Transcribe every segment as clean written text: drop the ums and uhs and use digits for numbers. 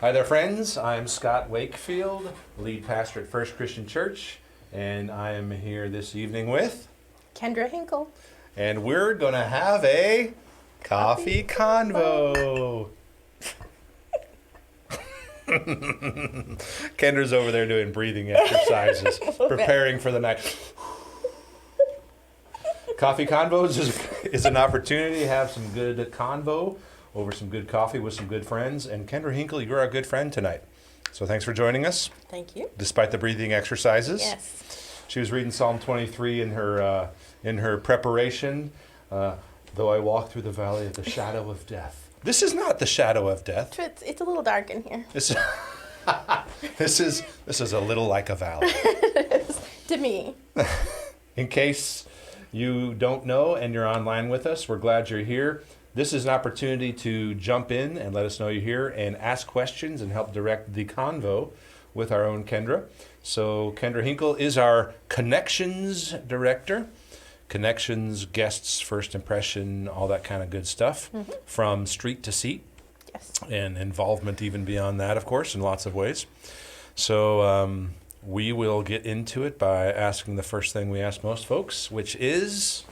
Hi there, friends. I'm Scott Wakefield, lead pastor at First Christian Church, and I am here this evening with Kendra Hinkle. And we're going to have a coffee convo. Kendra's over there doing breathing exercises, preparing for the night. Coffee convos is an opportunity to have some good convo over some good coffee with some good friends. And Kendra Hinkle, you're our good friend tonight. So thanks for joining us. Thank you. Despite the breathing exercises. Yes. She was reading Psalm 23 in her preparation. Though I walk through the valley of the shadow of death. This is not the shadow of death. It's a little dark in here. This is a little like a valley. It is, to me. In case you don't know and you're online with us, we're glad you're here. This is an opportunity to jump in and let us know you're here and ask questions and help direct the convo with our own Kendra. So Kendra Hinkle is our Connections Director. Connections, guests, first impression, all that kind of good stuff, from street to seat. Yes. And involvement even beyond that, of course, in lots of ways. So we will get into it by asking the first thing we ask most folks, which is,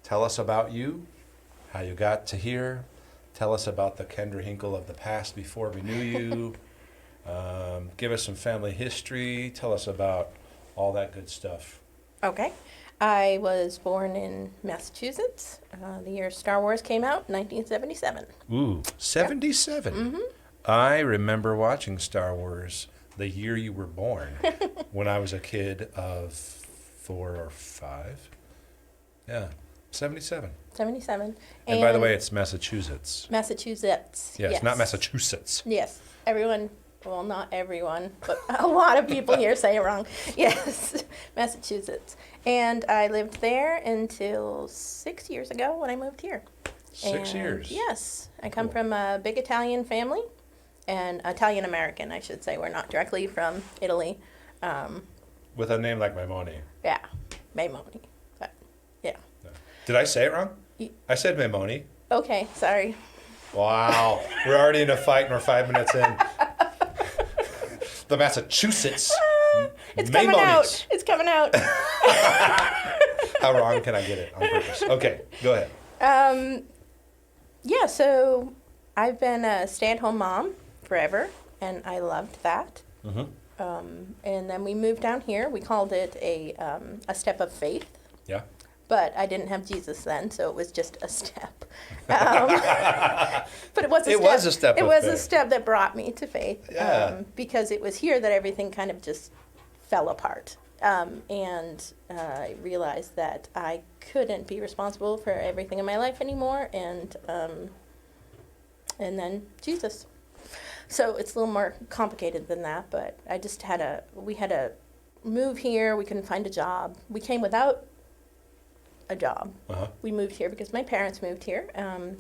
tell us about you, how you got to here. Tell us about the Kendra Hinkle of the past before we knew you. Give us some family history. Tell us about all that good stuff. Okay. I was born in Massachusetts. The year Star Wars came out, 1977. Ooh, 77. Mm-hmm. I remember watching Star Wars the year you were born when I was a kid of 4 or 5. Yeah, 77. 77. And by the way, it's Massachusetts. Massachusetts. Yes, not Massachusetts. Yes. Everyone, well, not everyone, but a lot of people here say it wrong. Yes, Massachusetts. And I lived there until 6 years ago when I moved here. 6 years? Yes. I come from a big Italian family, and Italian-American, I should say. We're not directly from Italy. With a name like Maimoni. Yeah, Maimoni. But, yeah. Did I say it wrong? I said Maimoni. Okay, sorry. Wow. We're already in a fight and we're 5 minutes in. The Massachusetts. It's coming out. It's coming out. How wrong can I get it on purpose? Okay, go ahead. Yeah, so I've been a stay-at-home mom forever, and I loved that. Mm-hmm. And then we moved down here. We called it a step of faith. Yeah. But I didn't have Jesus then, so it was just a step. But it was a step. It was a step. It was a step that brought me to faith. Yeah. Because it was here that everything kind of just fell apart. And I realized that I couldn't be responsible for everything in my life anymore. And then Jesus. So it's a little more complicated than that. But I just we had to move here. We couldn't find a job. We came without a job. Uh-huh. We moved here because my parents moved here.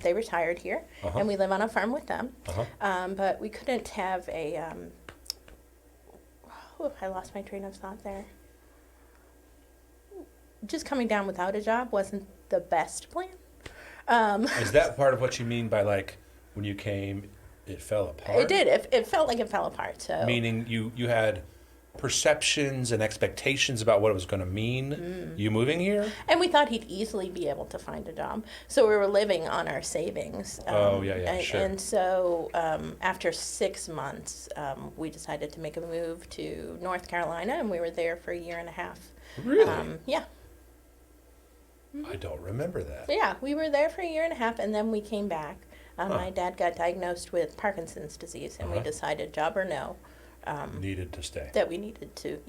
They retired here, and we live on a farm with them. But we couldn't have a. I lost my train of thought there. Just coming down without a job wasn't the best plan. Is that part of what you mean by, like, when you came, it fell apart? It did. It felt like it fell apart. So meaning you had perceptions and expectations about what it was going to mean, you moving here? And we thought he'd easily be able to find a job. So we were living on our savings. Sure. And so after 6 months, we decided to make a move to North Carolina, and we were there for a year and a half. Really? Yeah. I don't remember that. Yeah, we were there for a year and a half, and then we came back. My dad got diagnosed with Parkinson's disease, and we decided, job or no, needed to stay. that we needed to,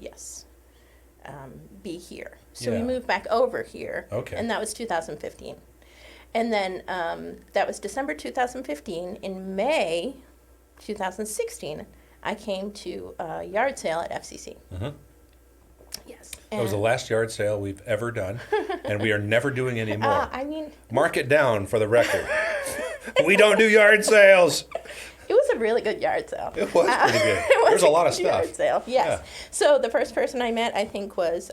be here. So we moved back over here, and that was 2015. And then that was December 2015. In May 2016, I came to a yard sale at FCC. Yes. That was the last yard sale we've ever done, and we are never doing any more. Mark it down for the record. We don't do yard sales. It was a really good yard sale. It was pretty good. There's a lot of stuff. Yard sale, yes. Yeah. So the first person I met, I think, was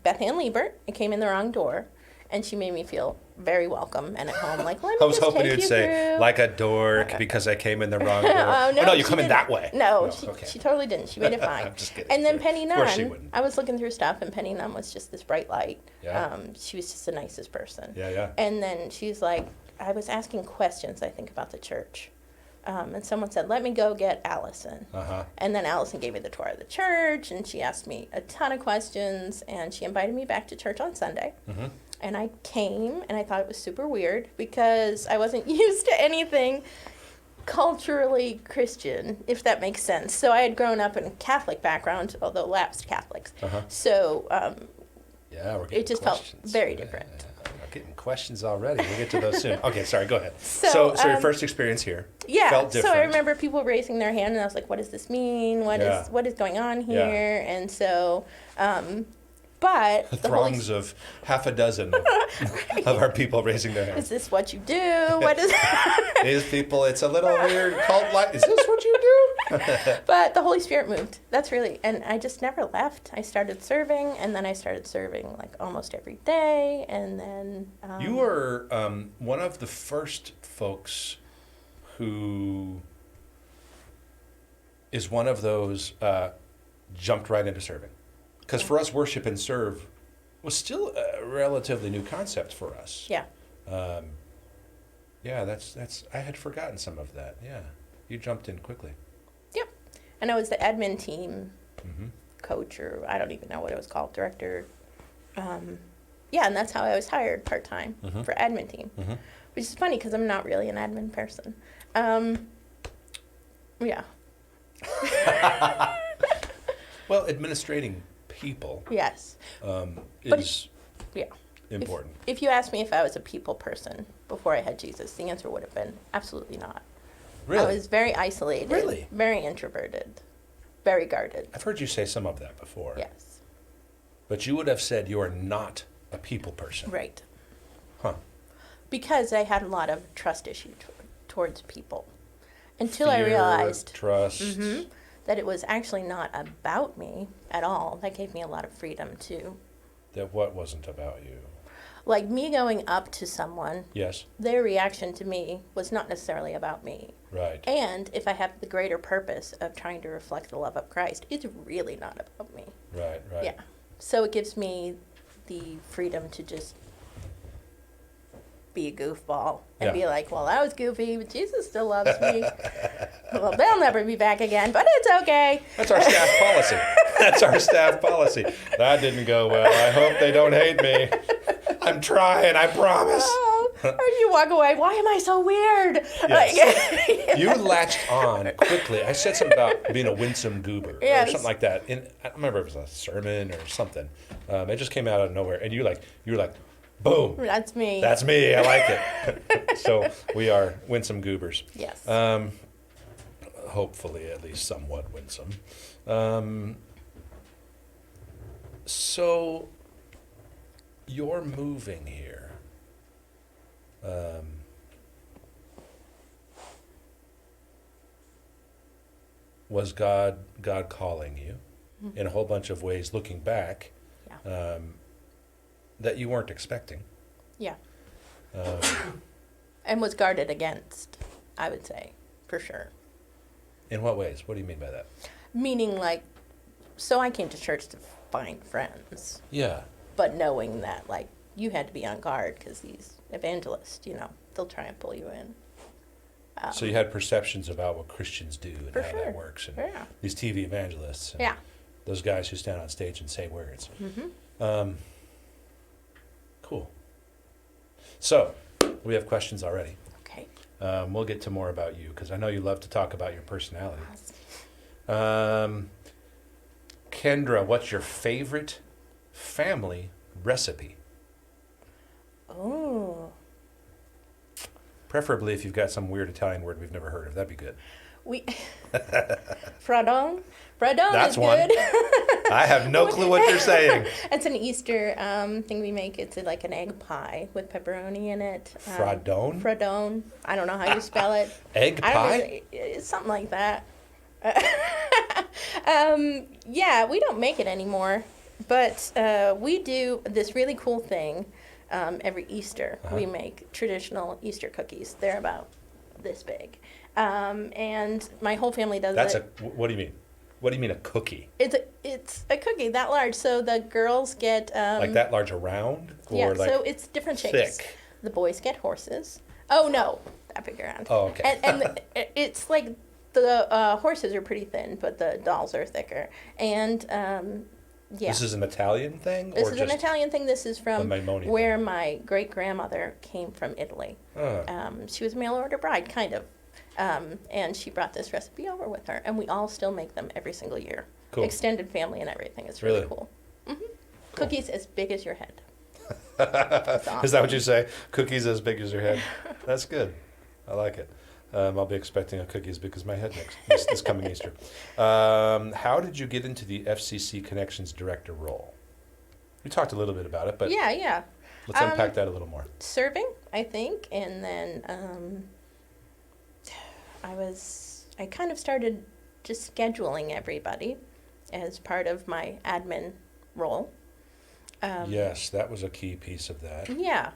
Beth Ann Liebert. I came in the wrong door, And she made me feel very welcome and at home. Like, let me I was just hoping take you'd you say, through. like a dork, because I came in the wrong door. No, you she come in didn't. that way. No, Okay. she totally didn't. She made it fine. I'm just kidding. And then Penny Of course she Nunn, wouldn't. I was looking through stuff, and Penny Nunn was just this bright light. Yeah. She was just the nicest person. Yeah. And then she's like, I was asking questions, I think, about the church. And someone said, let me go get Allison. And then Allison gave me the tour of the church, and she asked me a ton of questions, and she invited me back to church on Sunday. And I came, and I thought it was super weird because I wasn't used to anything culturally Christian, if that makes sense. So I had grown up in a Catholic background, although lapsed Catholics. So yeah, we're getting it just questions. felt very different. We're getting questions already. We'll get to those soon. Okay, sorry, go ahead. So, your first experience here Yeah, felt different. so I remember people raising their hand, and I was like, what does this mean? What is going on here? And so, but the throngs of half a dozen of our people raising their hands. Is this what you do? What is These people, it's a little weird cult like, is this what you do? But the Holy Spirit moved. That's really, and I just never left. I started serving, and then I started serving like almost every day, and then... you were one of the first folks who is one of those jumped right into serving. Because for us, worship and serve was still a relatively new concept for us. Yeah. Yeah, that's. I had forgotten some of that. Yeah, you jumped in quickly. Yep. And I was the admin team coach, or I don't even know what it was called, director. Yeah, and that's how I was hired part-time for admin team, which is funny because I'm not really an admin person. Yeah. Well, administrating people Yes. is Yeah. important. If you asked me if I was a people person before I had Jesus, the answer would have been absolutely not. Really? I was very isolated. Really? Very introverted. Very guarded. I've heard you say some of that before. Yes. But you would have said you are not a people person. Right. Huh. Because I had a lot of trust issues towards people. Until I Fear, realized trust. that it was actually not about me at all. That gave me a lot of freedom too. That what wasn't about you? Like me going up to someone, Yes. their reaction to me was not necessarily about me. Right. And if I have the greater purpose of trying to reflect the love of Christ, it's really not about me. Right. Yeah. So it gives me the freedom to just be a goofball and be like, well, I was goofy, but Jesus still loves me. Well, they'll never be back again, but it's okay. That's our staff policy. That's our staff policy. That didn't go well. I hope they don't hate me. I'm trying, I promise. Oh, or you walk away, why am I so weird? Yes. Like, You latched on quickly. I said something about being a winsome goober or something like that. I don't remember if it was a sermon or something. It just came out of nowhere. And you were like, boom. That's me. That's me. I like it. So we are winsome goobers. Yes. Hopefully at least somewhat winsome. So you're moving here. Was God calling you in a whole bunch of ways, looking back, that you weren't expecting? Yeah. And was guarded against, I would say, for sure. In what ways? What do you mean by that? Meaning, like, so I came to church to find friends. Yeah. But knowing that, like, you had to be on guard because these evangelists, they'll try and pull you in. So you had perceptions about what Christians do and how that works, and these TV evangelists, and those guys who stand on stage and say words. Cool. So we have questions already. Okay. We'll get to more about you because I know you love to talk about your personality. Kendra, what's your favorite family recipe? Oh. Preferably if you've got some weird Italian word we've never heard of. That'd be good. Fradone. Fradone That's is good. I have no clue what you're saying. It's an Easter thing we make. It's like an egg pie with pepperoni in it. Fradone? Fradone. I don't know how you spell it. Egg pie? It's something like that. Yeah, we don't make it anymore. But we do this really cool thing every Easter, we make traditional Easter cookies. They're about this big. And my whole family does it. What do you mean? What do you mean a cookie? It's a cookie that large. So the girls get... like that large around? Or yeah, like so it's different shapes. thick? The boys get horses. Oh, no, that big around. Oh, okay. And it's like the horses are pretty thin, but the dolls are thicker. And, yeah. This is an Italian thing? This is an Italian thing. This is from where thing? my great-grandmother came from Italy. Oh. She was a mail-order bride, kind of. And she brought this recipe over with her, and we all still make them every single year. Cool. Extended family and everything. It's really cool. Mm-hmm. Cool. Cookies as big as your head. Awesome. Is that what you say? Cookies as big as your head? That's good. I like it. I'll be expecting a cookie as big as my head this coming Easter. How did you get into the FCC Connections Director role? We talked a little bit about it, but yeah. Let's unpack that a little more. Serving, I think, and then I kind of started just scheduling everybody as part of my admin role. Yes, that was a key piece of that. Yeah.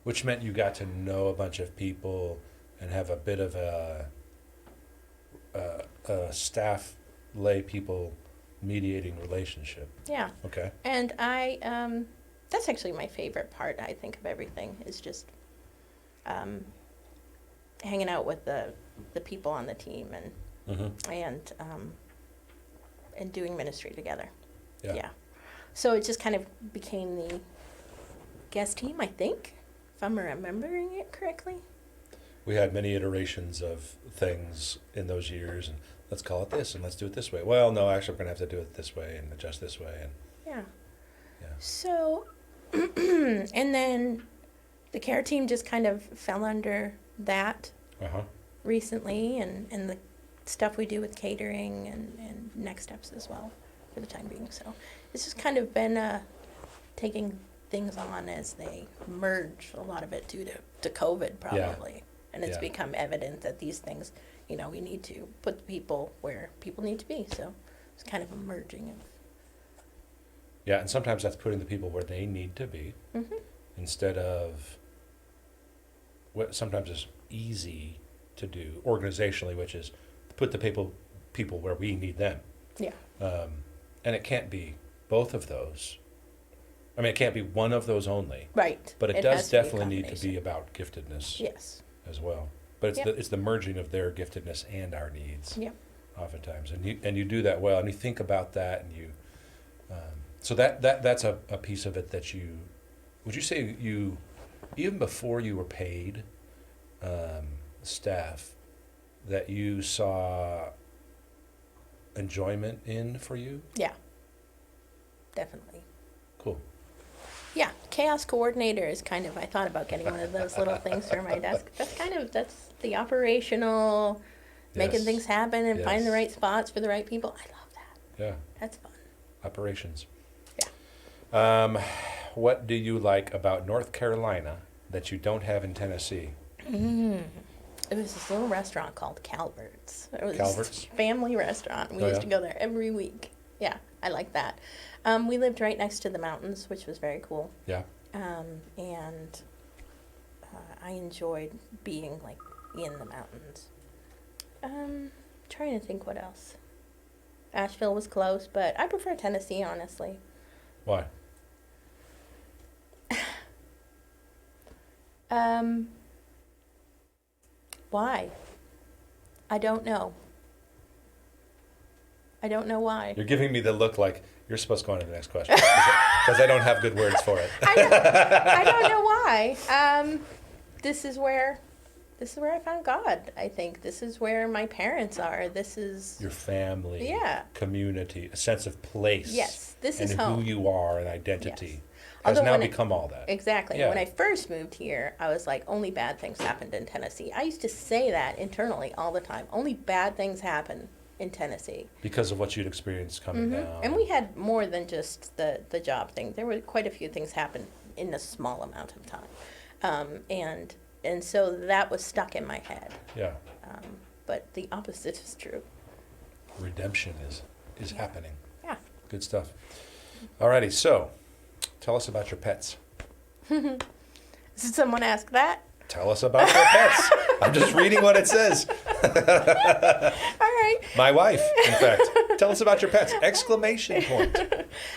Which meant you got to know a bunch of people and have a bit of a staff lay people mediating relationship. Yeah. Okay. And that's actually my favorite part, I think, of everything, is just hanging out with the people on the team and doing ministry together. Yeah. So it just kind of became the guest team, I think, if I'm remembering it correctly. We had many iterations of things in those years, and let's call it this, and let's do it this way. Well, no, actually, we're going to have to do it this way and adjust this way. And yeah. So, and then the care team just kind of fell under that recently, and the stuff we do with catering and next steps as well for the time being. So it's just kind of been taking things on as they merge, a lot of it due to COVID probably. Yeah. And it's become evident that these things, we need to put the people where people need to be. So it's kind of a merging of... Yeah, and sometimes that's putting the people where they need to be instead of what sometimes is easy to do organizationally, which is put the people where we need them. Yeah. And it can't be both of those. I mean, it can't be one of those only. Right. But it does definitely need to be about giftedness. Yes. As well. But it's the merging of their giftedness and our needs. Yeah. Oftentimes, and you do that well, and you think about that, and you. So that's a piece of it that you. Would you say you, even before you were paid, staff, that you saw enjoyment in for you? Yeah. Definitely. Cool. Yeah, chaos coordinator is kind of, I thought about getting one of those little things for my desk. That's the operational, making things happen and finding the right spots for the right people. I love that. Yeah. That's fun. Operations. Yeah. What do you like about North Carolina that you don't have in Tennessee? It was this little restaurant called Calvert's. It was a family restaurant. We used to go there every week. Yeah, I like that. We lived right next to the mountains, which was very cool. Yeah. And I enjoyed being like in the mountains. Trying to think what else. Asheville was close, but I prefer Tennessee, honestly. Why? Why? I don't know. I don't know why. You're giving me the look like you're supposed to go on to the next question because I don't have good words for it. I don't know why. This is where I found God. I think this is where my parents are. This is your family, community, a sense of place. Yes, this is and home. Who you are and identity has now become all that. Exactly. Yeah. When I first moved here, I was like, only bad things happened in Tennessee. I used to say that internally all the time. Only bad things happen in Tennessee. Because of what you'd experienced coming down. And we had more than just the job thing. There were quite a few things happen in a small amount of time. And so that was stuck in my head. Yeah. But the opposite is true. Redemption is happening. Yeah. Good stuff. Alrighty, so tell us about your pets. Did someone ask that? Tell us about your pets. I'm just reading what it says. All right. My wife, in fact. Tell us about your pets! Exclamation point.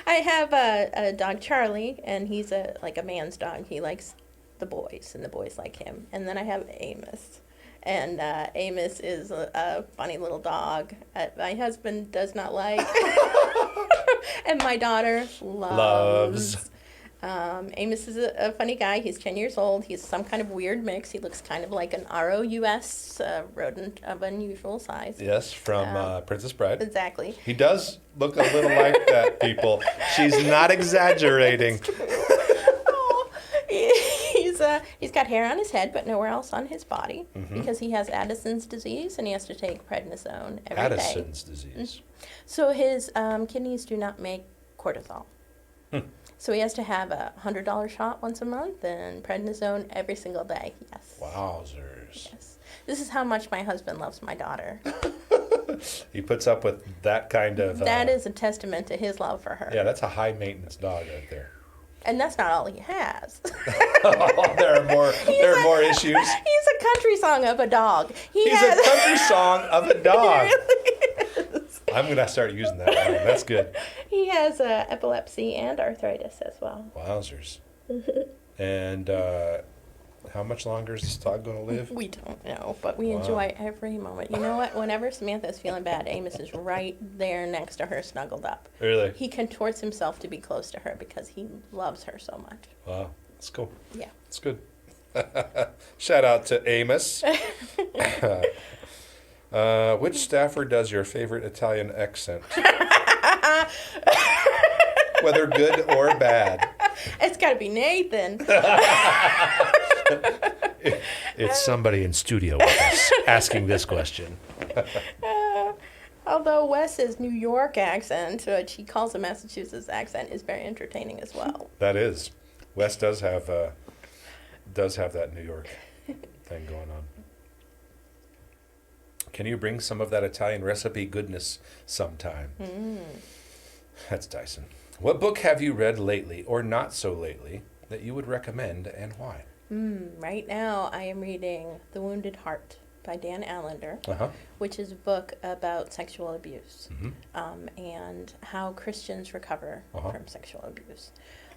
I have a dog, Charlie, and he's like a man's dog. He likes the boys, and the boys like him. And then I have Amos. And Amos is a funny little dog. My husband does not like. And my daughter loves. Amos is a funny guy. He's 10 years old. He's some kind of weird mix. He looks kind of like an ROUS rodent of unusual size. Yes, from Princess Bride. Exactly. He does look a little like that, people. She's not exaggerating. Oh, he's got hair on his head, but nowhere else on his body because he has Addison's disease and he has to take prednisone every day. Addison's disease. So his kidneys do not make cortisol. So he has to have a $100 shot once a month and prednisone every single day. Yes. Wowzers. Yes. This is how much my husband loves my daughter. He puts up with that kind of... that is a testament to his love for her. Yeah, that's a high-maintenance dog right there. And that's not all he has. There are more issues. He's a country song of a dog. He's a country song of a dog. He really is. I'm going to start using that one. That's good. He has epilepsy and arthritis as well. Wowzers. And how much longer is this dog going to live? We don't know, but we enjoy every moment. You know what? Whenever Samantha's feeling bad, Amos is right there next to her, snuggled up. Really? He contorts himself to be close to her because he loves her so much. Wow. That's cool. Yeah. That's good. Shout out to Amos. Which staffer does your favorite Italian accent? Whether good or bad. It's got to be Nathan. It's somebody in studio with us asking this question. Although Wes's New York accent, which he calls a Massachusetts accent, is very entertaining as well. That is. Wes does have that New York thing going on. Can you bring some of that Italian recipe goodness sometime? That's Dyson. What book have you read lately, or not so lately, that you would recommend, and why? Right now, I am reading The Wounded Heart by Dan Allender, which is a book about sexual abuse and how Christians recover from sexual abuse.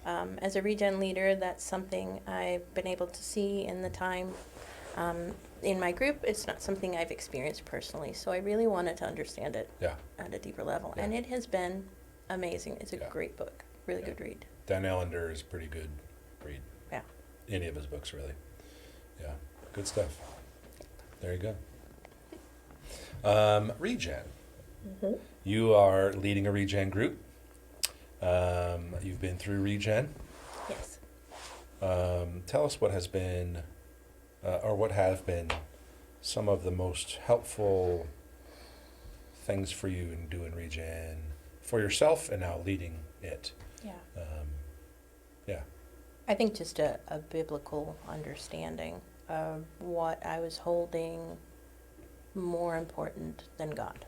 As a regen leader, that's something I've been able to see in the time in my group. It's not something I've experienced personally, so I really wanted to understand it at a deeper level. And it has been amazing. It's a great book. Really good read. Dan Allender is a pretty good read. Yeah. Any of his books, really. Yeah. Good stuff. There you go. Regen. You are leading a Regen group. You've been through Regen. Yes. Tell us what has been, or what have been, some of the most helpful things for you in doing Regen for yourself and now leading it. Yeah. Yeah. I think just a biblical understanding of what I was holding more important than God.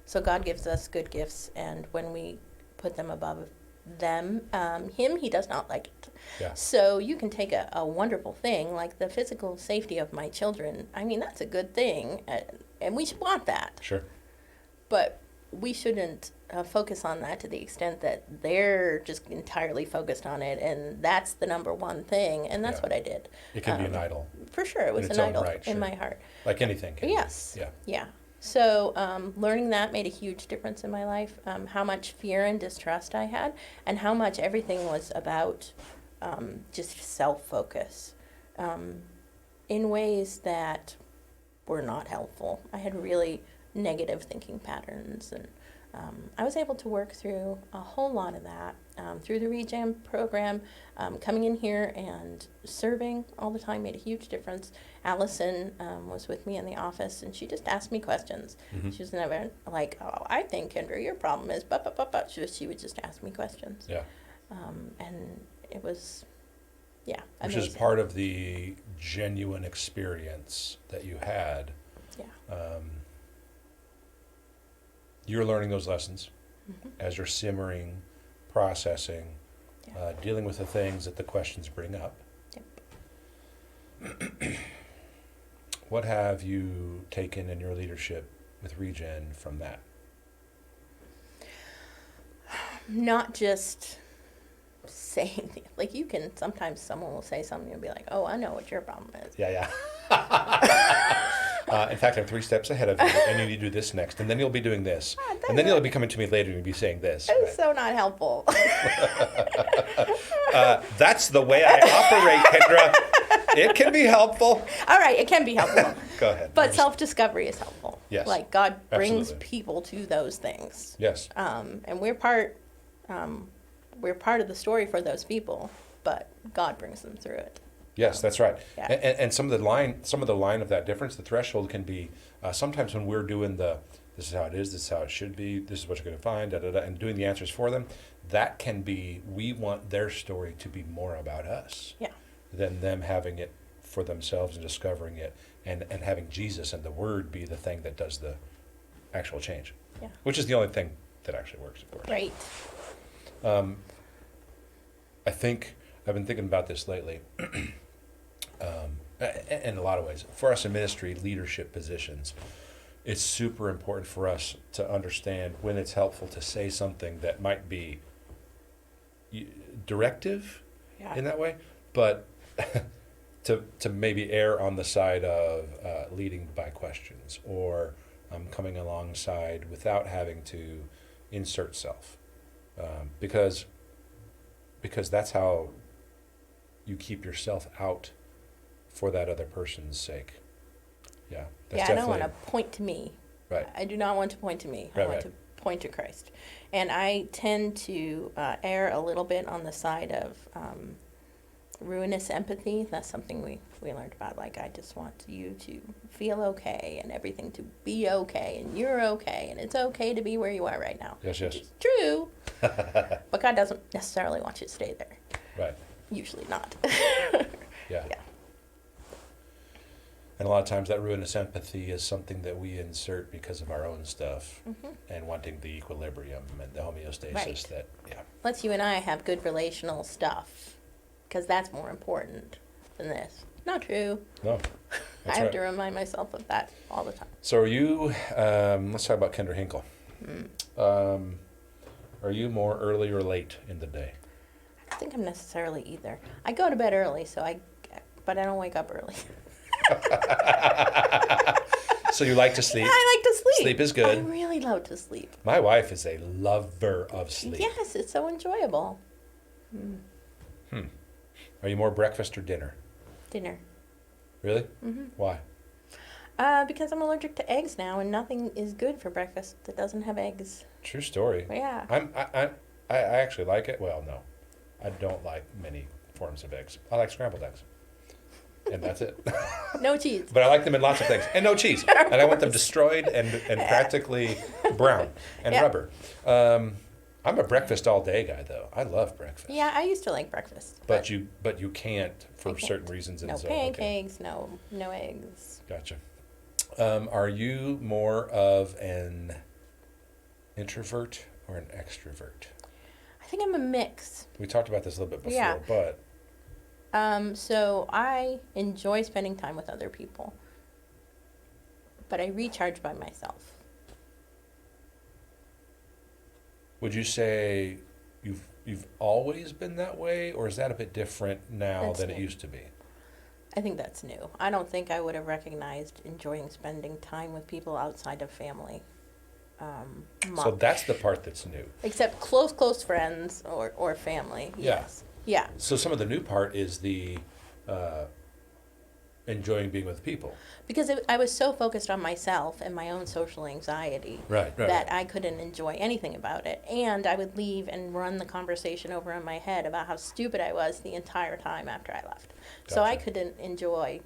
So God gives us good gifts, and when we put them above him, he does not like it. Yeah. So you can take a wonderful thing like the physical safety of my children. I mean, that's a good thing, and we should want that. Sure. But we shouldn't focus on that to the extent that they're just entirely focused on it, and that's the number one thing, and that's what I did. It can be an idol. For sure, it was an idol in my heart. Like anything can Yes. be. Yeah. Yeah. So learning that made a huge difference in my life, how much fear and distrust I had, and how much everything was about just self-focus in ways that were not helpful. I had really negative thinking patterns, and I was able to work through a whole lot of that through the Regen program. Coming in here and serving all the time made a huge difference. Allison was with me in the office, and she just asked me questions. She was never like, "Oh, I think, Kendra, your problem is," but she would just ask me questions. Yeah. And it was, Which amazing. is part of the genuine experience that you had. Yeah. You're learning those lessons as you're simmering, processing, dealing with the things that the questions bring up. Yep. What have you taken in your leadership with Regen from that? Not just saying, like, you can, sometimes someone will say something and be like, oh, I know what your problem is. Yeah. In fact, I'm 3 steps ahead of you, and you need to do this next, and then you'll be doing this. And then you'll be coming to me later and you'll be saying this. That is so not helpful. That's the way I operate, Kendra. It can be helpful. All right, it can be helpful. Go ahead. But self-discovery is helpful. Yes. Like, God brings Absolutely. people to those things. Yes. And we're part of the story for those people, but God brings them through it. Yes, that's right. Yeah. And some of the line of that difference, the threshold can be sometimes when we're doing this is how it is, this is how it should be, this is what you're going to find, and doing the answers for them. That can be, we want their story to be more about us than them having it for themselves and discovering it, and having Jesus and the Word be the thing that does the actual change. Yeah. Which is the only thing that actually works, of course. Right. I think I've been thinking about this lately. In a lot of ways, for us in ministry, leadership positions, it's super important for us to understand when it's helpful to say something that might be directive in that way, but to maybe err on the side of leading by questions, or coming alongside without having to insert self, because that's how you keep yourself out for that other person's sake. Yeah. That's I don't want to point to me. Right. I do not want to point to me. I want to point to Christ. And I tend to err a little bit on the side of ruinous empathy. That's something we learned about. Like, I just want you to feel okay and everything to be okay, and you're okay, and it's okay to be where you are right now. Yes. Which is true. But God doesn't necessarily want you to stay there. Right. Usually not. Yeah. And a lot of times that ruinous empathy is something that we insert because of our own stuff and wanting the equilibrium and the homeostasis Let's you and I have good relational stuff, because that's more important than this. Not true. No. I have to remind myself of that all the time. So are you, let's talk about Kendra Hinkle. Are you more early or late in the day? I don't think I'm necessarily either. I go to bed early, but I don't wake up early. So you like to sleep? I like to sleep. Sleep is good. I really love to sleep. My wife is a lover of sleep. Yes, it's so enjoyable. Are you more breakfast or dinner? Dinner. Really? Why? Because I'm allergic to eggs now, and nothing is good for breakfast that doesn't have eggs. True story. Yeah. I actually like it. Well, no, I don't like many forms of eggs. I like scrambled eggs, and that's it. No cheese. But I like them in lots of things, and no cheese. And I want them destroyed and practically brown and rubber. I'm a breakfast all day guy, though. I love breakfast. Yeah, I used to like breakfast. But you can't for certain reasons. No pancakes, no eggs. Gotcha. Are you more of an introvert or an extrovert? I think I'm a mix. We talked about this a little bit before, but so I enjoy spending time with other people, but I recharge by myself. would you say you've always been that way, or is that a bit different now than it used to be? I think that's new. I don't think I would have recognized enjoying spending time with people outside of family. So that's the part that's new. Except close friends or family. Yes. Yeah. So some of the new part is the enjoying being with people. Because I was so focused on myself and my own social anxiety that I couldn't enjoy anything about it. And I would leave and run the conversation over in my head about how stupid I was the entire time after I left. Gotcha. So I couldn't enjoy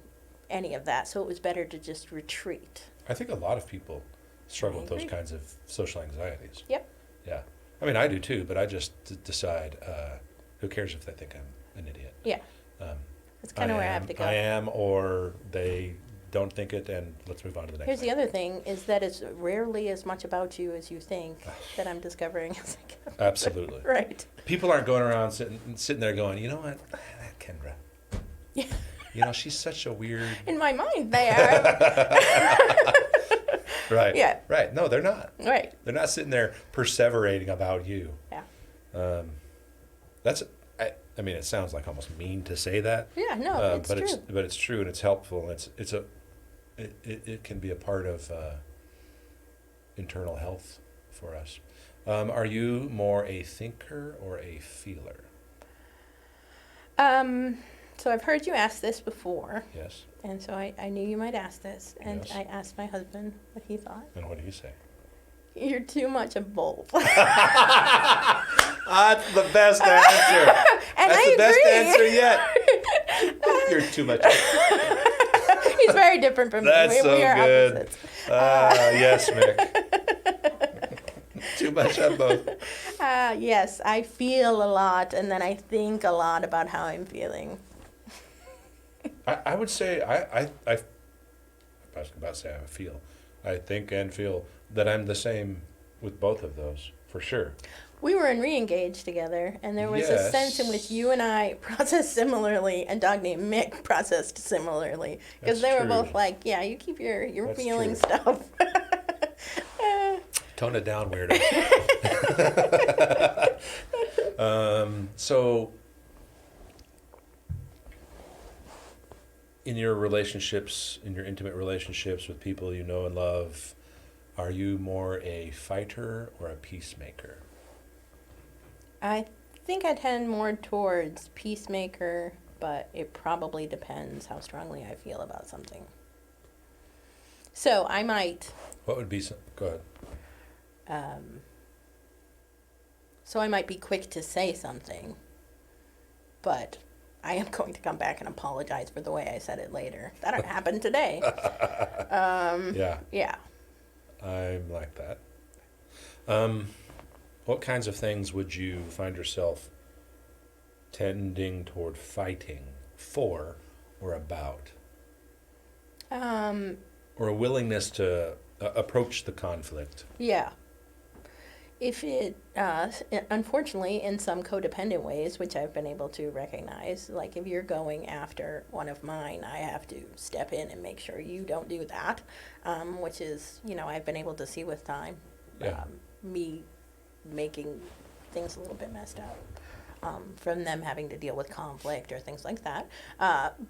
any of that. So it was better to just retreat. I think a lot of people struggle with those kinds of social anxieties. Yep. Yeah. I mean, I do too, but I just decide, who cares if they think I'm an idiot? Yeah. That's kind of where I have to go. I am, or they don't think it, and let's move on to the next Here's thing. the other thing, is that it's rarely as much about you as you think that I'm discovering as I go. Absolutely. Right. People aren't going around sitting there going, you know what, that Kendra. Yeah. You know, she's such a weird. In my mind, they are. Right. Yeah. Right. No, they're not. Right. They're not sitting there perseverating about you. Yeah. I mean, it sounds like almost mean to say that. Yeah, no, it's but true. It's true, and it's helpful. And it can be a part of internal health for us. Are you more a thinker or a feeler? So I've heard you ask this before. Yes. And so I knew you might ask this. And Yes. I asked my husband what he thought. And what do you say? You're too much of both. That's the best answer. And That's I the best agree. answer yet. You're too much. He's very different from That's me. so We are good. opposites. Yes, Mick. Too much of both. Yes, I feel a lot, and then I think a lot about how I'm feeling. I would say I was about to say I feel. I think and feel that I'm the same with both of those, for sure. We were in re-engage together, and there was a sense in which you and I processed similarly, and dog named Mick processed similarly, because they were true. both like, "Yeah, you keep your That's feeling true. stuff." Tone it down, weirdo. So, in your relationships, in your intimate relationships with people you know and love, are you more a fighter or a peacemaker? I think I tend more towards peacemaker, but it probably depends how strongly I feel about something. So I might. What would be go ahead. So I might be quick to say something, but I am going to come back and apologize for the way I said it later. That'll happen today. Yeah, Yeah. I'm like that. What kinds of things would you find yourself tending toward fighting for or about? Or a willingness to approach the conflict? Yeah. If it, unfortunately, in some codependent ways, which I've been able to recognize, like if you're going after one of mine, I have to step in and make sure you don't do that, which is, I've been able to see with time, Yeah. me making things a little bit messed up. From them having to deal with conflict or things like that.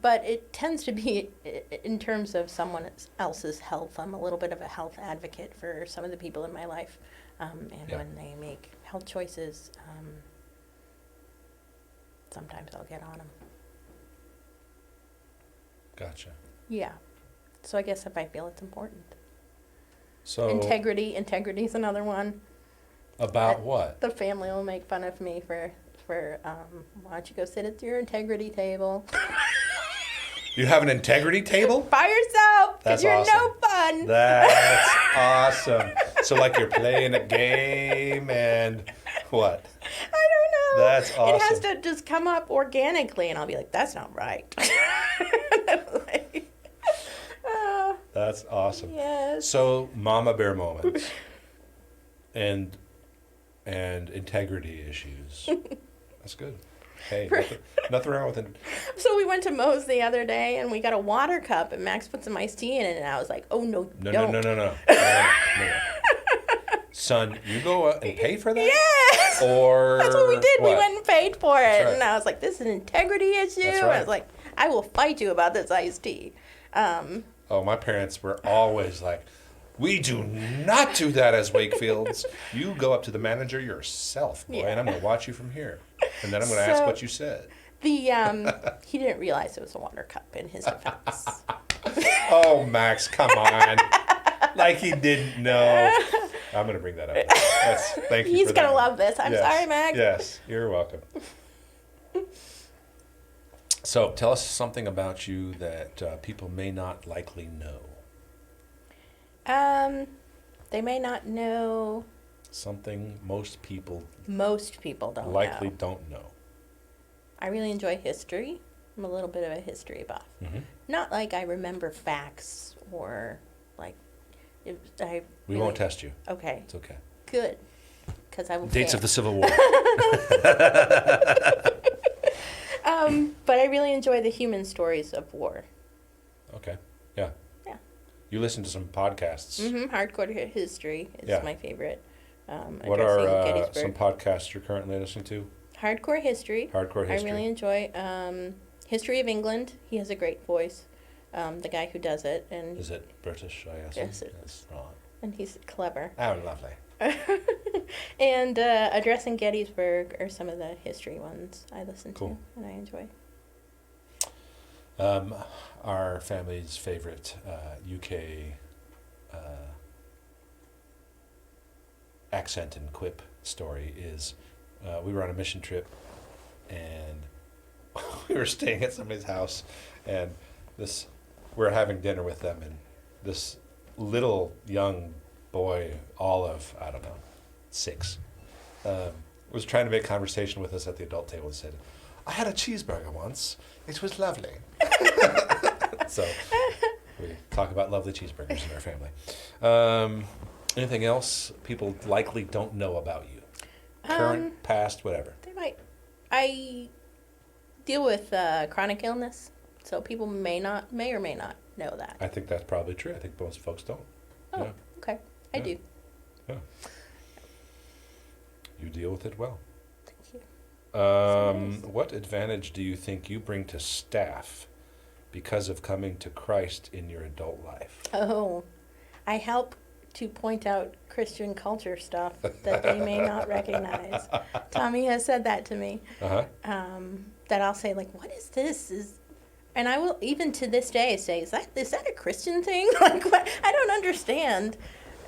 But it tends to be, in terms of someone else's health, I'm a little bit of a health advocate for some of the people in my life. And when they make health choices, sometimes I'll get on them. Gotcha. Yeah. So I guess if I feel it's important. So Integrity is another one. about what? The family will make fun of me for why don't you go sit at your integrity table You have an integrity table? by yourself, That's because you're awesome. no fun. That's awesome. So like you're playing a game and what? I don't know. That's awesome. It has to just come up organically, and I'll be like, that's not right. Like, That's awesome. yes. So mama bear moments and integrity issues. That's good. Hey, nothing wrong with it. So we went to Moe's the other day, and we got a water cup, and Max put some iced tea in it, and I was like, oh, no, No. don't. No. Son, you go and pay for that? Yes. Or That's what we did. what? We went and paid for it. That's right. And I was like, this is an integrity issue. That's I right. was like, I will fight you about this iced tea. Oh, my parents were always like, we do not do that as Wakefields. You go up to the manager yourself, boy, and I'm going to watch you from here. And then I'm going to ask what you said. He didn't realize it was a water cup in his defense. Oh, Max, come on. Like he didn't know. I'm going to bring that up. Thank you He's for going to that. love this. I'm sorry, Max. Yes, you're welcome. So tell us something about you that people may not likely know. They may not know. Something most people Don't likely know. don't know. I really enjoy history. I'm a little bit of a history buff. Mm-hmm. Not like I remember facts or like We won't test you. Okay. It's okay. Good. Because I will Dates fail. of the Civil War. But I really enjoy the human stories of war. Okay. Yeah. Yeah. You listen to some podcasts. Mm-hmm. Hardcore history is my favorite. What are Gettysburg. some podcasts you're currently listening to? Hardcore history. Hardcore history. I really enjoy History of England. He has a great voice. The guy who does it, and is it British? I assume. Yes, it is. Wrong. And he's clever. Oh, lovely. And Addressing Gettysburg are some of the history ones I listen to and I enjoy. Our family's favorite UK accent and quip story is we were on a mission trip and we were staying at somebody's house and we were having dinner with them and this little young boy, Olive, I don't know, 6, was trying to make conversation with us at the adult table and said, I had a cheeseburger once. It was lovely. So we talk about lovely cheeseburgers in our family. Anything else people likely don't know about you? Current, past, whatever. They might. I deal with chronic illness, so people may or may not know that. I think that's probably true. I think most folks don't. Oh, yeah. Okay. I do. Yeah. You deal with it well. Thank you. What advantage do you think you bring to staff because of coming to Christ in your adult life? Oh, I help to point out Christian culture stuff that they may not recognize. Tommy has said that to me. That I'll say, like, what is this? And I will, even to this day, say, is that a Christian thing? Like, what? I don't understand.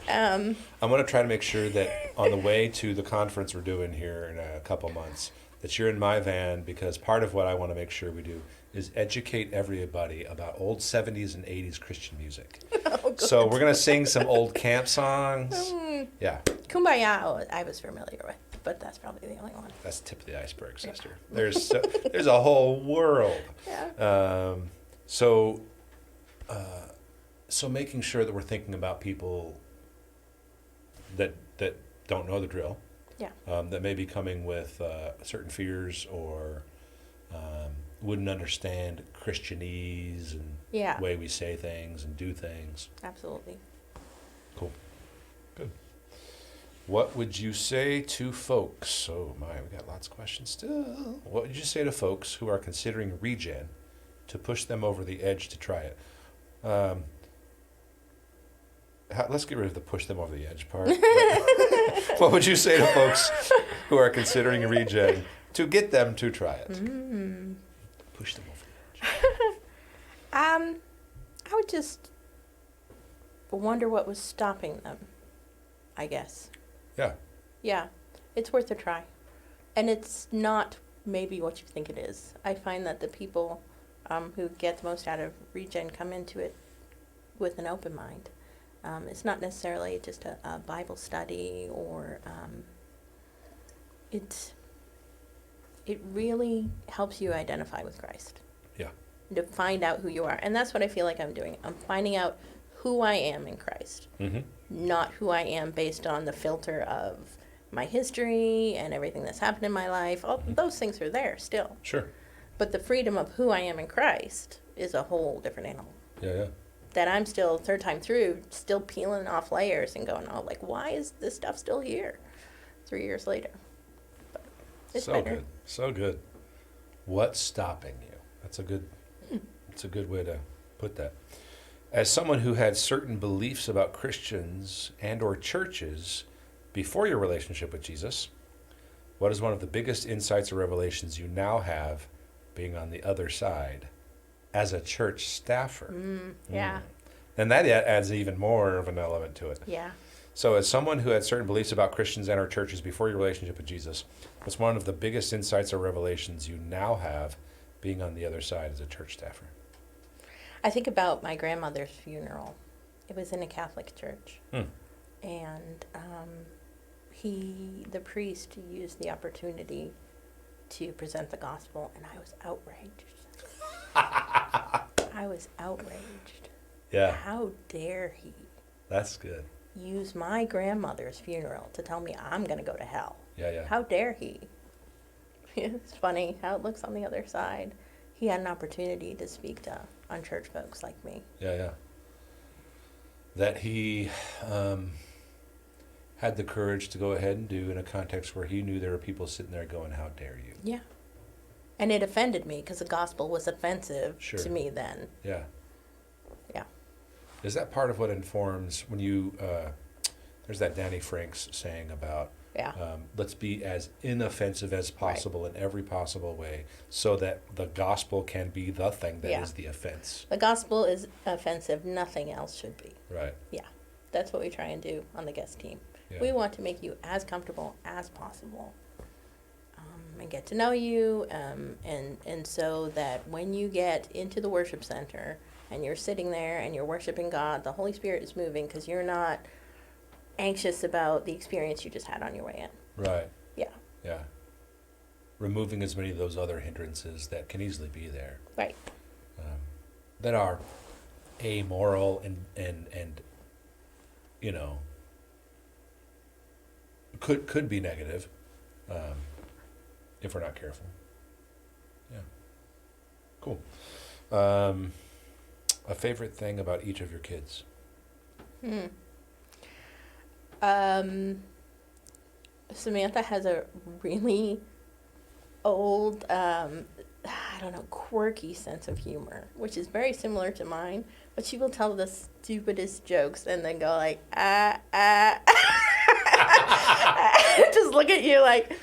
I'm going to try to make sure that on the way to the conference we're doing here in a couple months, that you're in my van, because part of what I want to make sure we do is educate everybody about old 70s and 80s Christian music. Oh, so we're going to sing some old camp songs. Yeah. Kumbaya, I was familiar with, but that's probably the only one. That's the tip of the iceberg, sister. Yeah. There's a whole world. Yeah. So making sure that we're thinking about people that don't know the drill. Yeah. That may be coming with certain fears or wouldn't understand Christianese and way we say things and do things. Absolutely. Cool. Good. What would you say to folks? Oh my, we got lots of questions still. What would you say to folks who are considering regen to push them over the edge to try it? Let's get rid of the push them over the edge part. What would you say to folks who are considering regen to get them to try it? Push them over the edge. I would just wonder what was stopping them, I guess. Yeah. Yeah. It's worth a try. And it's not maybe what you think it is. I find that the people who get the most out of regen come into it with an open mind. It's not necessarily just a Bible study or it really helps you identify with Christ. Yeah. To find out who you are. And that's what I feel like I'm doing. I'm finding out who I am in Christ. Mm-hmm. Not who I am based on the filter of my history and everything that's happened in my life. All those things are there still. Sure. But the freedom of who I am in Christ is a whole different animal. Yeah. That I'm still, third time through, still peeling off layers and going, oh, like, why is this stuff still here 3 years later? But it's so better. Good. So good. What's stopping you? That's a good way to put that. As someone who had certain beliefs about Christians and or churches before your relationship with Jesus, what is one of the biggest insights or revelations you now have being on the other side as a church staffer? Yeah. And that adds even more of an element to it. Yeah. So as someone who had certain beliefs about Christians and or churches before your relationship with Jesus, what's one of the biggest insights or revelations you now have being on the other side as a church staffer? I think about my grandmother's funeral. It was in a Catholic church. And the priest used the opportunity to present the gospel, and I was outraged. I was outraged. Yeah. How dare he That's good. use my grandmother's funeral to tell me I'm going to go to hell? Yeah. How dare he? It's funny how it looks on the other side. He had an opportunity to speak to unchurched folks like me. Yeah. That he had the courage to go ahead and do in a context where he knew there were people sitting there going, how dare you? Yeah. And it offended me because the gospel was offensive Sure. to me then. Yeah. Yeah. Is that part of what informs when you, there's that Danny Franks saying about, Yeah. let's be as inoffensive as possible in every possible way so that the gospel can be the thing that is the offense. The gospel is offensive. Nothing else should be. Right. Yeah. That's what we try and do on the guest team. Yeah. We want to make you as comfortable as possible and get to know you and so that when you get into the worship center and you're sitting there and you're worshiping God, the Holy Spirit is moving because you're not anxious about the experience you just had on your way in. Right. Yeah. Removing as many of those other hindrances that can easily be there. Right. That are amoral and you know, could be negative if we're not careful. Yeah. Cool. A favorite thing about each of your kids? Samantha has a really old, quirky sense of humor, which is very similar to mine, but she will tell the stupidest jokes and then go like, just look at you like,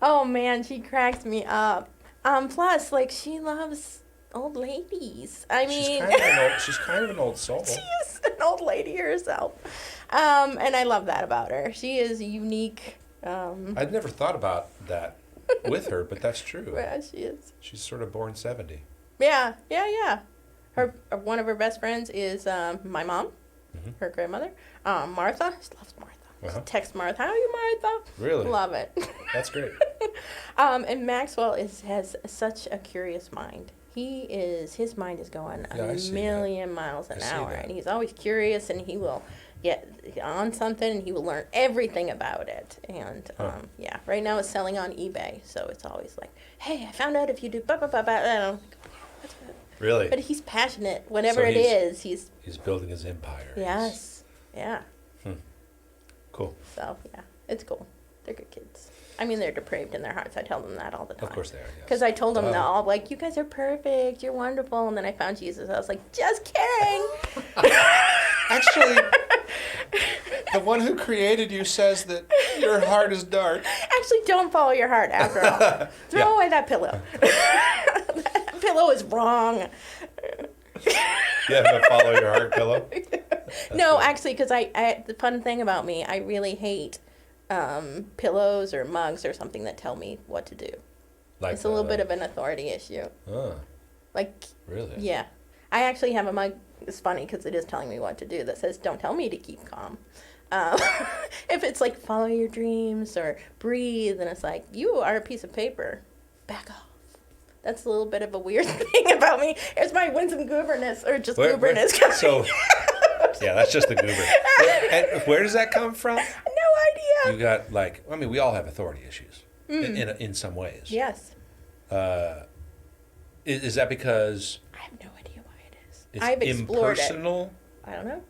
oh man, she cracks me up. Plus, like, she loves old ladies. I mean, she's kind of an old soul. She is an old lady herself. And I love that about her. She is unique. I'd never thought about that with her, but that's true. Yeah, she is. She's sort of born 70. Yeah. One of her best friends is my mom, her grandmother. Martha. She loves Martha. Uh-huh. Text Martha. How are you, Martha? Really? Love it. That's great. And Maxwell has such a curious mind. His mind is going a million miles an hour, and he's always curious, and he will get on something, and he will learn everything about it. And right now it's selling on eBay, so it's always like, hey, I found out if you do blah blah blah blah. And I'm like, really? But he's passionate. Whatever it is, he's building his empire. Yes. Yeah. Cool. So yeah, it's cool. They're good kids. I mean, they're depraved in their hearts. I tell them that all the time. Of course they are, yes. Because I told them all, like, you guys are perfect, you're wonderful. And then I found Jesus. I was like, just kidding. Actually, the one who created you says that your heart is dark. Actually, don't follow your heart after all. Throw away that pillow. That pillow is wrong. You have a follow your heart pillow? No, good. Actually, because the fun thing about me, I really hate pillows or mugs or something that tell me what to do. Like it's a little bit of an authority issue. Like, really? Yeah. I actually have a mug, it's funny because it is telling me what to do, that says, don't tell me to keep calm. If it's like, follow your dreams or breathe, and it's like, you are a piece of paper. Back off. That's a little bit of a weird thing about me. It's my winsome gooberness, or just gooberness. So, yeah, that's just the goober. And where does that come from? No idea. You got, like, I mean, we all have authority issues in some ways. Yes. Is that because... I have no idea why it is. I've explored impersonal? I don't know.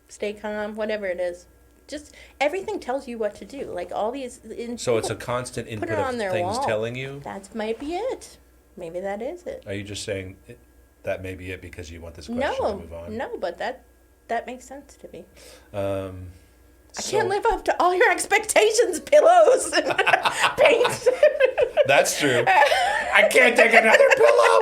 Stay calm, whatever it is. Just everything tells you what to do. Like all these. So it's a constant input of things telling you? That might be it. Maybe that is it. Are you just saying that may be it because you want this question to move on? No, but that makes sense to me. I can't live up to all your expectations, pillows and paint. That's true. I can't take another pillow.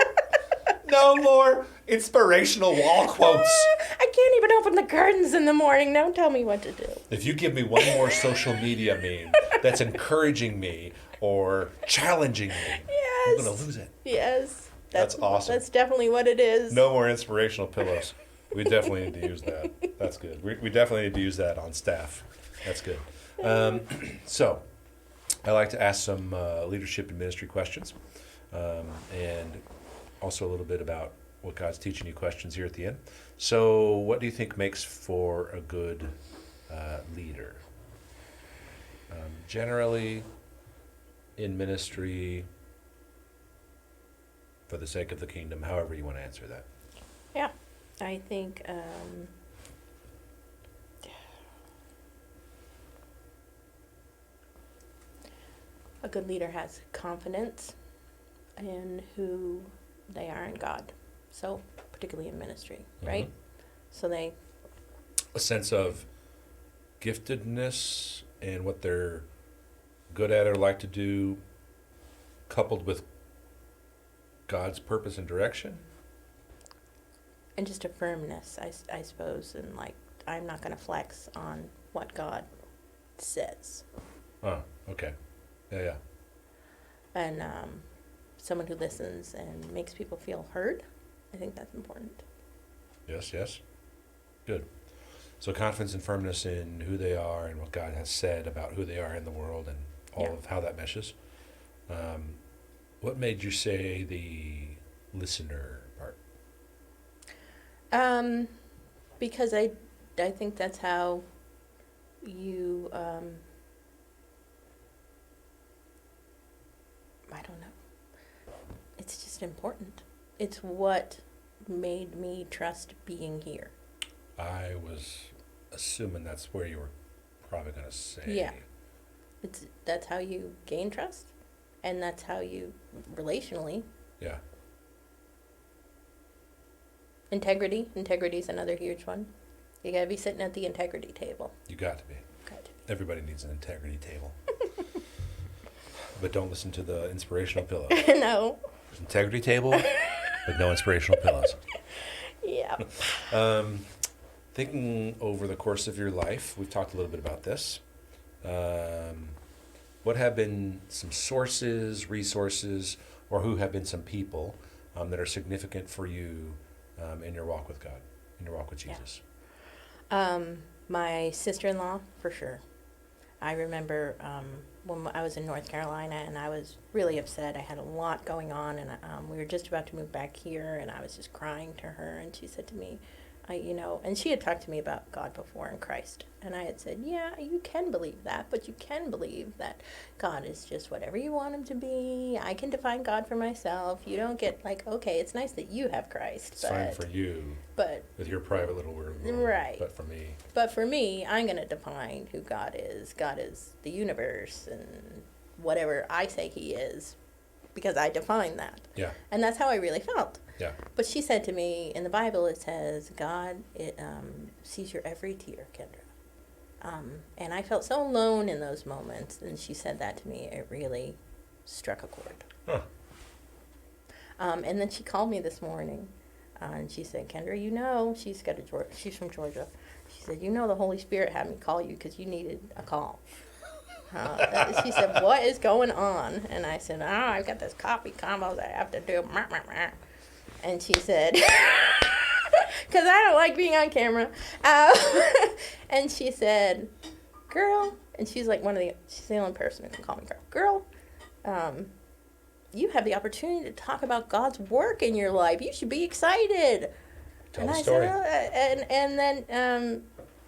No more inspirational wall quotes. I can't even open the curtains in the morning. Don't tell me what to do. If you give me one more social media meme that's encouraging me or challenging me, I'm going to lose it. Yes. That's awesome. That's definitely what it is. No more inspirational pillows. We definitely need to use that. That's good. We definitely need to use that on staff. That's good. So, I like to ask some leadership and ministry questions, and also a little bit about what God's teaching you questions here at the end. So what do you think makes for a good leader? Generally, in ministry, for the sake of the kingdom, however you want to answer that. Yeah, I think a good leader has confidence in who they are in God. So, particularly in ministry, right? So they... A sense of giftedness and what they're good at or like to do, coupled with God's purpose and direction. And just a firmness, I suppose, and like, I'm not going to flex on what God says. Oh, okay. Yeah. And someone who listens and makes people feel heard, I think that's important. Yes. Good. So confidence and firmness in who they are and what God has said about who they are in the world and all of how that meshes. What made you say the listener part? Because I think that's how you, I don't know. It's just important. It's what made me trust being here. I was assuming that's where you were probably going to say. Yeah. That's how you gain trust, and that's how you relationally. Yeah. Integrity is another huge one. You gotta be sitting at the integrity table. You got to be. Everybody needs an integrity table. But don't listen to the inspirational pillows. No. Integrity table, but no inspirational pillows. Yeah. Thinking over the course of your life, we've talked a little bit about this. What have been some sources, resources, or who have been some people that are significant for you in your walk with God, in your walk with Jesus? Yeah. My sister-in-law, for sure. I remember when I was in North Carolina and I was really upset. I had a lot going on, and we were just about to move back here, and I was just crying to her, and she said to me, and she had talked to me about God before and Christ. And I had said, yeah, you can believe that, but you can believe that God is just whatever you want him to be. I can define God for myself. You don't get like, okay, it's nice that you have Christ. It's fine for you. But with your private little world. Right. But for me, I'm going to define who God is. God is the universe and whatever I say he is, because I define that. Yeah. And that's how I really felt. Yeah. But she said to me, in the Bible it says, God sees your every tear, Kendra. And I felt so alone in those moments. And she said that to me. It really struck a chord. Huh. And then she called me this morning. And she said, Kendra, she's from Georgia. She said, the Holy Spirit had me call you because you needed a call. She said, what is going on? And I said, I've got this coffee Convos I have to do. And she said, because I don't like being on camera. And she said, girl, and she's like she's the only person who can call me girl. You have the opportunity to talk about God's work in your life. You should be excited. Tell the story. And then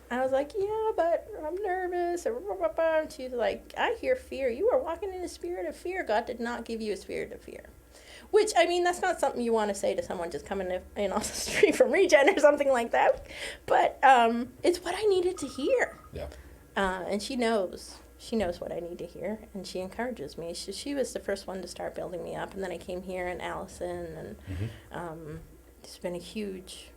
I was like, yeah, but I'm nervous. And she's like, I hear fear. You are walking in a spirit of fear. God did not give you a spirit of fear. Which, that's not something you want to say to someone just coming in off the street from Regen or something like that. But it's what I needed to hear. Yeah. And she knows. She knows what I need to hear, and she encourages me. She was the first one to start building me up, and then I came here, and Allison, and it's been a huge...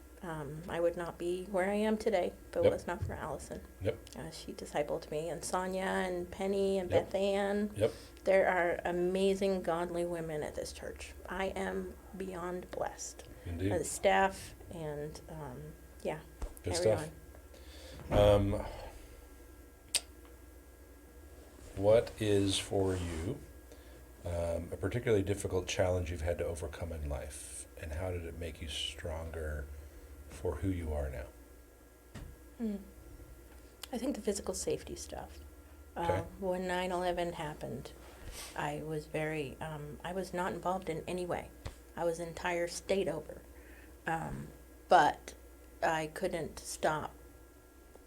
I would not be where I am today if it was not for Allison. Yep. She discipled me, and Sonia, and Penny, and Beth Ann. Yep. There are amazing, godly women at this church. I am beyond blessed. Indeed. The staff and, Good everyone. Stuff. What is for you a particularly difficult challenge you've had to overcome in life, and how did it make you stronger for who you are now? I think the physical safety stuff. Okay. When 9/11 happened, I was I was not involved in any way. I was an entire state over. But I couldn't stop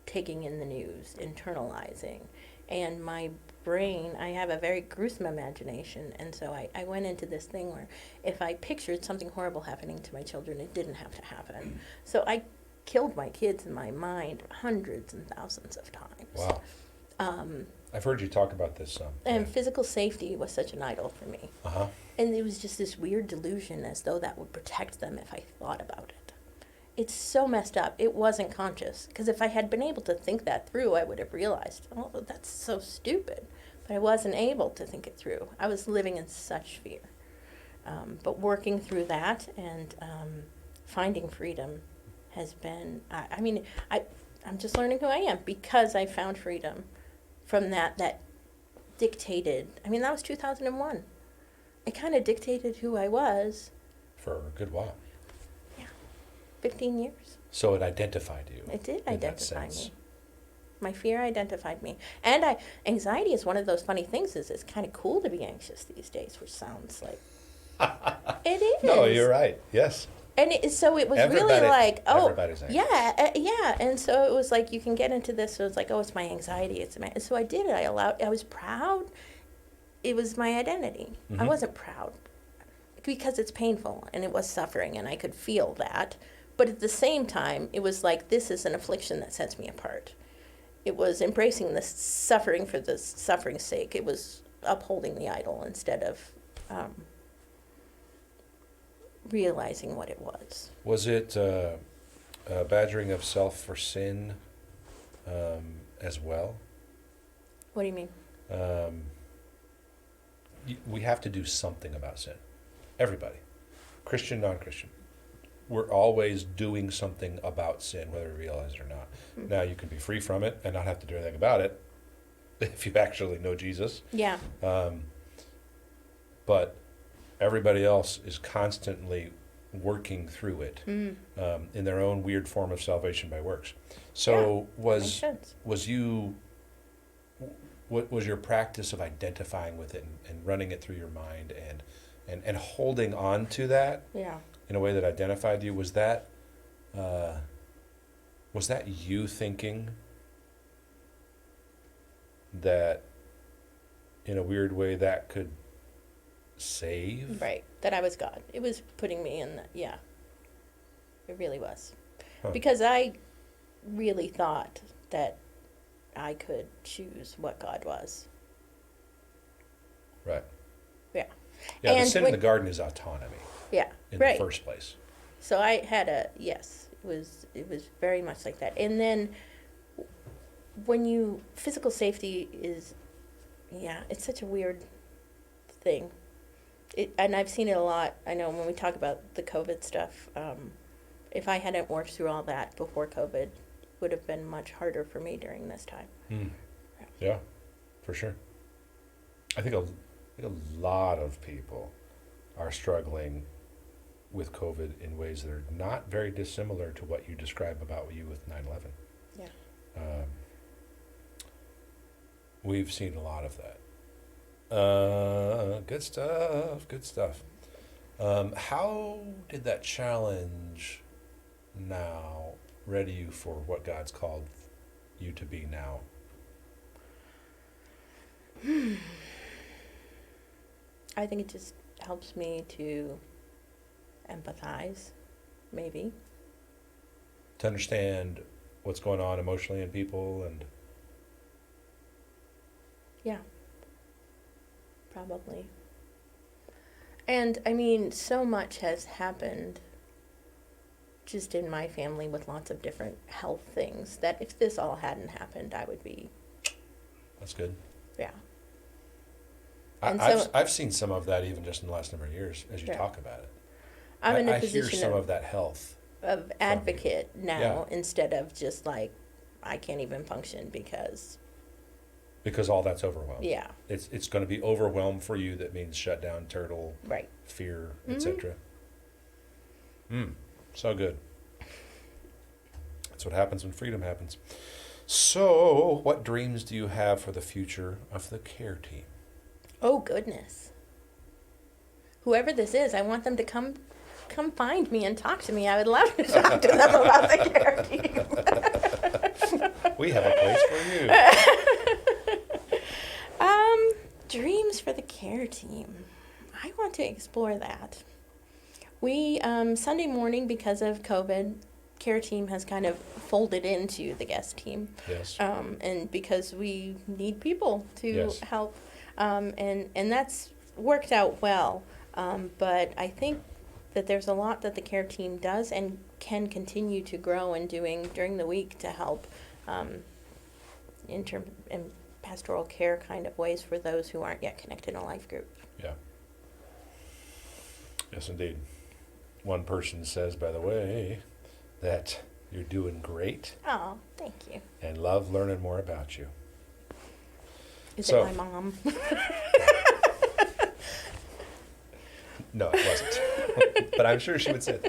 taking in the news, internalizing. And my brain, I have a very gruesome imagination, and so I went into this thing where if I pictured something horrible happening to my children, it didn't have to happen. So I killed my kids in my mind hundreds and thousands of times. Wow. I've heard you talk about this some. And physical safety was such an idol for me. Uh-huh. And it was just this weird delusion as though that would protect them if I thought about it. It's so messed up. It wasn't conscious. Because if I had been able to think that through, I would have realized, oh, that's so stupid. But I wasn't able to think it through. I was living in such fear. But working through that and finding freedom has been, I'm just learning who I am because I found freedom from that dictated, that was 2001. It kind of dictated who I was. For a good while. 15 years. So it identified you. It did identify me. My fear identified me. And anxiety is one of those funny things is it's kind of cool to be anxious these days, which sounds like... It is. No, you're right. Yes. And so it was really like, everybody's anxious. Yeah. And so it was like, you can get into this. So it's like, it's my anxiety. So I did it. I was proud. It was my identity. Mm-hmm. I wasn't proud because it's painful and it was suffering and I could feel that. But at the same time, it was like, this is an affliction that sets me apart. It was embracing the suffering for the suffering's sake. It was upholding the idol instead of realizing what it was. Was it a badgering of self for sin as well? What do you mean? We have to do something about sin. Everybody. Christian, non-Christian. We're always doing something about sin, whether we realize it or not. Mm-hmm. Now, you can be free from it and not have to do anything about it if you actually know Jesus. Yeah. But everybody else is constantly working through it in their own weird form of salvation by works. So was your practice of identifying with it and running it through your mind and holding on to that? Yeah. In a way that identified you, was that you thinking that in a weird way that could save? Right, that I was God. It was putting me in that, yeah. It really was. Huh. Because I really thought that I could choose what God was. Right. Yeah. Yeah, the sin in the garden is autonomy. Yeah, in the first place. So I had it was very much like that. And then when physical safety is, it's such a weird thing. And I've seen it a lot. I know when we talk about the COVID stuff, if I hadn't worked through all that before COVID, it would have been much harder for me during this time. Yeah, for sure. I think a lot of people are struggling with COVID in ways that are not very dissimilar to what you describe about you with 9/11. Yeah. We've seen a lot of that. Good stuff. How did that challenge now ready you for what God's called you to be now? I think it just helps me to empathize, maybe. To understand what's going on emotionally in people and... Yeah. Probably. And, so much has happened just in my family with lots of different health things that if this all hadn't happened, I would be... That's good. Yeah. I've seen some of that even just in the last number of years as you talk about it. I'm in a I position hear some of that health of advocate now instead of just like I can't even function because all that's overwhelmed. Yeah. It's going to be overwhelmed for you. That means shut down, turtle, right, fear, etc. So good. That's what happens when freedom happens. So, what dreams do you have for the future of the care team? Oh, goodness. Whoever this is, I want them to come come find me and talk to me. I would love to talk to them about the care team. We have a place for you. Dreams for the care team. I want to explore that. We, Sunday morning, because of COVID, care team has kind of folded into the guest team. Yes. And because we need people to Yes. help. And that's worked out well. But I think that there's a lot that the care team does and can continue to grow in doing during the week to help in pastoral care kind of ways for those who aren't yet connected in a life group. Yeah. Yes, indeed. One person says, by the way, that you're doing great. Oh, thank you. And love learning more about you. Is it my mom? No, it wasn't. But I'm sure she would say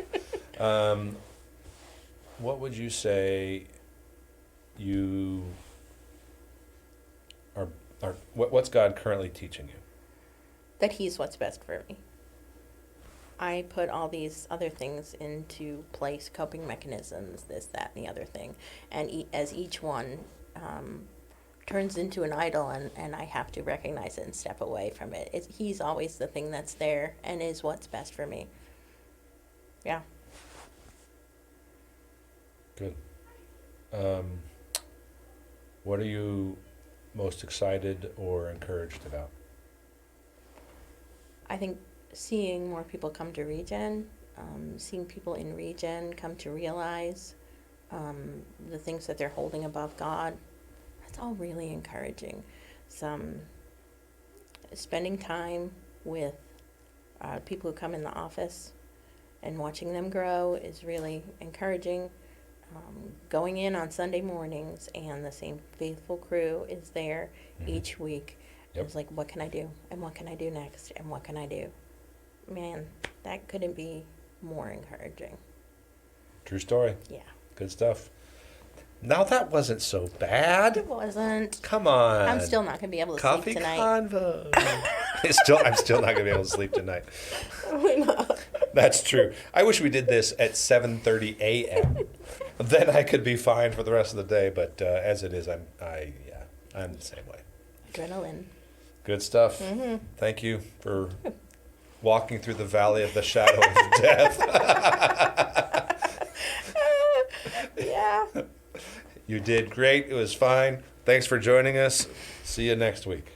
that. What would you say you are what's God currently teaching you? That he's what's best for me. I put all these other things into place, coping mechanisms, this, that, and the other thing. And as each one turns into an idol, and I have to recognize it and step away from it. He's always the thing that's there and is what's best for me. Yeah. Good. What are you most excited or encouraged about? I think seeing more people come to Regen, seeing people in Regen come to realize the things that they're holding above God, that's all really encouraging. Spending time with people who come in the office and watching them grow is really encouraging. Going in on Sunday mornings and the same faithful crew is there each week. Yep. It's like, what can I do? And what can I do next? And what can I do? Man, that couldn't be more encouraging. True story. Yeah. Good stuff. Now that wasn't so bad. It wasn't. Come on. I'm still not going to be able to Coffee sleep tonight. Convos. I'm still not going to be able to sleep tonight. Why not? That's true. I wish we did this at 7:30 a.m. Then I could be fine for the rest of the day. But as it is, I'm the same way. Adrenaline. Good stuff. Mm-hmm. Thank you for walking through the valley of the shadow of death. Yeah. You did great. It was fine. Thanks for joining us. See you next week.